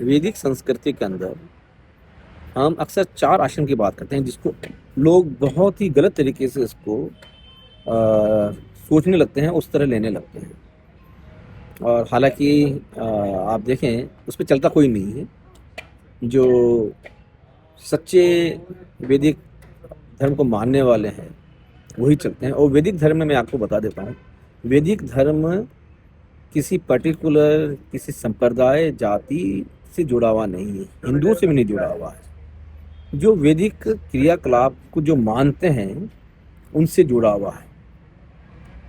वैदिक संस्कृति के अंदर हम अक्सर 4 आश्रम की बात करते हैं, जिसको लोग बहुत ही गलत तरीके से इसको सोचने लगते हैं, उस तरह लेने लगते हैं। और हालाँकि आप देखें उस पे चलता कोई नहीं है। जो सच्चे वैदिक धर्म को मानने वाले हैं, वही चलते हैं। और वैदिक धर्म में मैं आपको बता देता हूँ, वैदिक धर्म किसी पर्टिकुलर किसी संप्रदाय, जाति से जुड़ा हुआ नहीं है, हिंदुओं से भी नहीं जुड़ा हुआ है। जो वैदिक क्रियाकलाप को जो मानते हैं, उनसे जुड़ा हुआ है।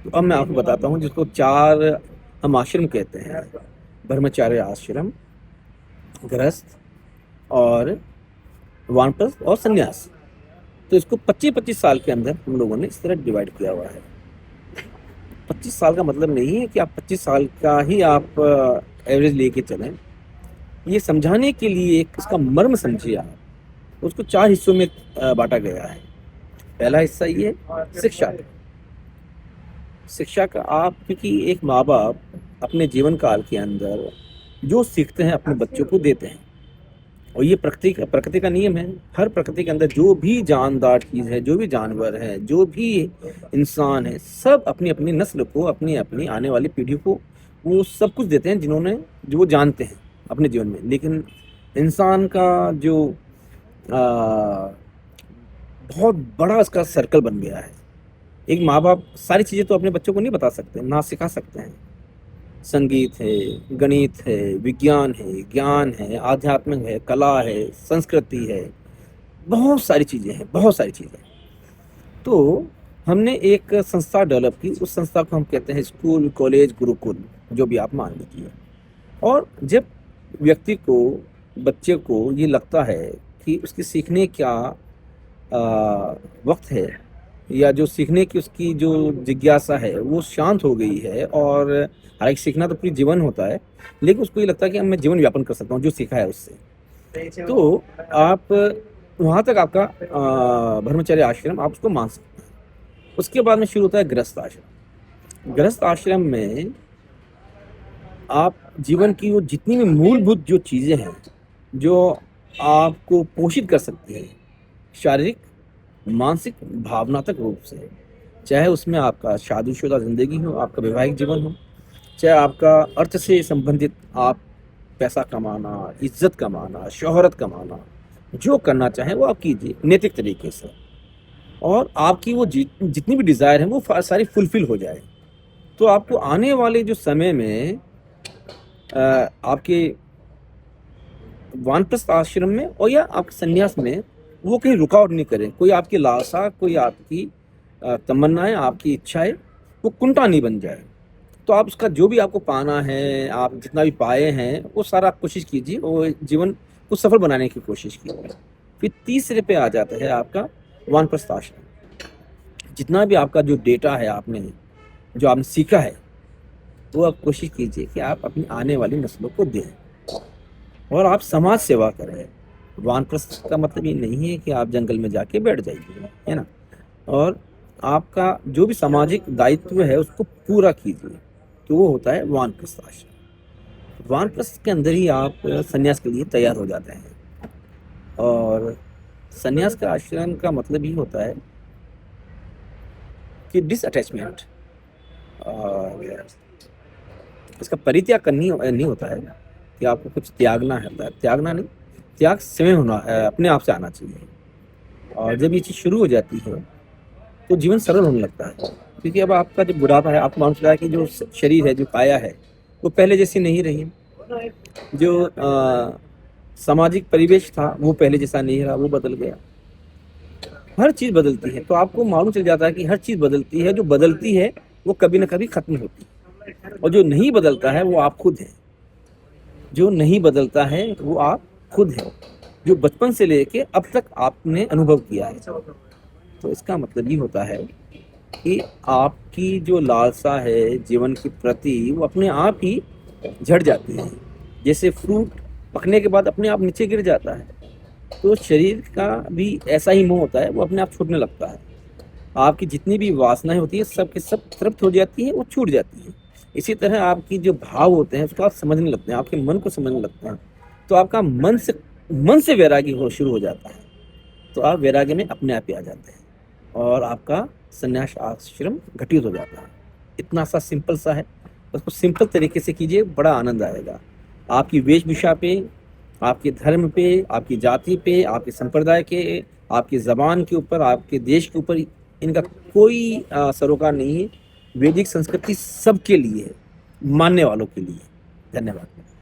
तो अब मैं आपको बताता हूँ, जिसको 4 हम आश्रम कहते हैं, ब्रह्मचार्य आश्रम, गृहस्थ और वानप्रस्थ और संन्यास। तो इसको 25-25 साल के अंदर हम लोगों ने इस तरह डिवाइड किया हुआ है। 25 साल का मतलब नहीं है कि आप 25 साल का ही आप एवरेज लेके चलें। ये समझाने के लिए एक इसका मर्म समझिए आप। उसको 4 हिस्सों में बांटा गया है। पहला हिस्सा ये शिक्षा का। शिक्षा का आप, क्योंकि एक माँ बाप अपने जीवन काल के अंदर जो सीखते हैं अपने बच्चों को देते हैं, और ये प्रकृति का नियम है। हर प्रकृति के अंदर जो भी जानदार चीज़ है, जो भी जानवर है, जो भी इंसान है, सब अपनी अपनी नस्ल को, अपनी अपनी आने वाली पीढ़ी को वो सब कुछ देते हैं जो वो जानते हैं अपने जीवन में। लेकिन इंसान का जो बहुत बड़ा इसका सर्कल बन गया है। एक माँ बाप सारी चीज़ें तो अपने बच्चों को नहीं बता सकते, ना सिखा सकते हैं। संगीत है, गणित है, विज्ञान है, ज्ञान है, आध्यात्मिक है, कला है, संस्कृति है, बहुत सारी चीज़ें हैं, बहुत सारी चीज़ें। तो हमने एक संस्था डेवलप की, उस संस्था को हम कहते हैं स्कूल, कॉलेज, गुरुकुल, जो भी आप मान लीजिए। और जब व्यक्ति को, बच्चे को ये लगता है कि उसकी सीखने क्या वक्त है, या जो सीखने की उसकी जो जिज्ञासा है वो शांत हो गई है, और हालांकि सीखना तो पूरी जीवन होता है, लेकिन उसको ये लगता है कि अब मैं जीवन व्यापन कर सकता हूँ जो सीखा है उससे, तो आप वहाँ तक आपका ब्रह्मचर्य आश्रम आप उसको मान सकते हैं। उसके बाद में शुरू होता है गृहस्थ आश्रम। गृहस्थ आश्रम में आप जीवन की वो जितनी भी मूलभूत जो चीज़ें हैं, जो आपको पोषित कर सकती हैं शारीरिक, मानसिक, भावनात्मक रूप से, चाहे उसमें आपका शादीशुदा ज़िंदगी हो, आपका वैवाहिक जीवन हो, चाहे आपका अर्थ से संबंधित आप पैसा कमाना, इज्जत कमाना, शोहरत कमाना, जो करना चाहें वो आप कीजिए नैतिक तरीके से, और आपकी वो जितनी भी डिज़ायर है वो सारी फुलफिल हो जाए। तो आपको आने वाले जो समय में आपके वानप्रस्थ आश्रम में और या आपके संन्यास में वो कहीं रुकावट नहीं करें। कोई आपकी लालसा, कोई आपकी तमन्नाएं, आपकी इच्छाएं वो कुंठा नहीं बन जाए। तो आप उसका जो भी आपको पाना है, आप जितना भी पाए हैं, वो सारा आप कोशिश कीजिए और जीवन को सफल बनाने की कोशिश कीजिए। फिर तीसरे पे आ जाता है आपका वानप्रस्थ आश्रम। जितना भी आपका जो डेटा है, जो आपने सीखा है, वो आप कोशिश कीजिए कि आप अपनी आने वाली नस्लों को दें, और आप समाज सेवा करें। वानप्रस्थ का मतलब ये नहीं है कि आप जंगल में जाके बैठ जाइए, है ना, और आपका जो भी सामाजिक दायित्व है उसको पूरा कीजिए। तो वो होता है वानप्रस्थ आश्रम। वानप्रस्थ के अंदर ही आप संन्यास के लिए तैयार हो जाते हैं। और संन्यास का आश्रम का मतलब ही होता है कि डिसअटैचमेंट, और इसका परित्याग करनी नहीं होता है कि आपको कुछ त्यागना है। त्यागना नहीं, त्याग स्वयं होना, अपने आप से आना चाहिए। और जब ये चीज़ शुरू हो जाती है तो जीवन सरल होने लगता है, क्योंकि अब आपका जो बुढ़ापा है, आपको मालूम चला है कि जो शरीर है, जो काया है, वो पहले जैसी नहीं रही। जो सामाजिक परिवेश था वो पहले जैसा नहीं रहा, वो बदल गया। हर चीज़ बदलती है, तो आपको मालूम चल जाता है कि हर चीज़ बदलती है। जो बदलती है वो कभी ना कभी खत्म होती है, और जो नहीं बदलता है वो आप खुद हैं। जो नहीं बदलता है वो आप खुद हैं, जो बचपन से लेके अब तक आपने अनुभव किया है। तो इसका मतलब ये होता है कि आपकी जो लालसा है जीवन के प्रति, वो अपने आप ही झड़ जाती है। जैसे फ्रूट पकने के बाद अपने आप नीचे गिर जाता है, तो शरीर का भी ऐसा ही मोह होता है, वो अपने आप छूटने लगता है। आपकी जितनी भी वासनाएं होती है सब के सब तृप्त हो जाती है, वो छूट जाती है। इसी तरह आपकी जो भाव होते हैं उसको आप समझने लगते हैं, आपके मन को समझने लगते हैं। तो आपका मन से वैराग्य हो शुरू हो जाता है, तो आप वैराग्य में अपने आप ही आ जाते हैं और आपका संन्यास आश्रम घटित हो जाता है। इतना सा सिंपल सा है, उसको सिंपल तरीके से कीजिए, बड़ा आनंद आएगा। आपकी वेशभूषा पे, आपके धर्म पे, आपकी जाति पे, आपके संप्रदाय के, आपकी ज़बान के ऊपर, आपके देश के ऊपर इनका कोई सरोकार नहीं है। वैदिक संस्कृति सबके लिए है, मानने वालों के लिए। धन्यवाद।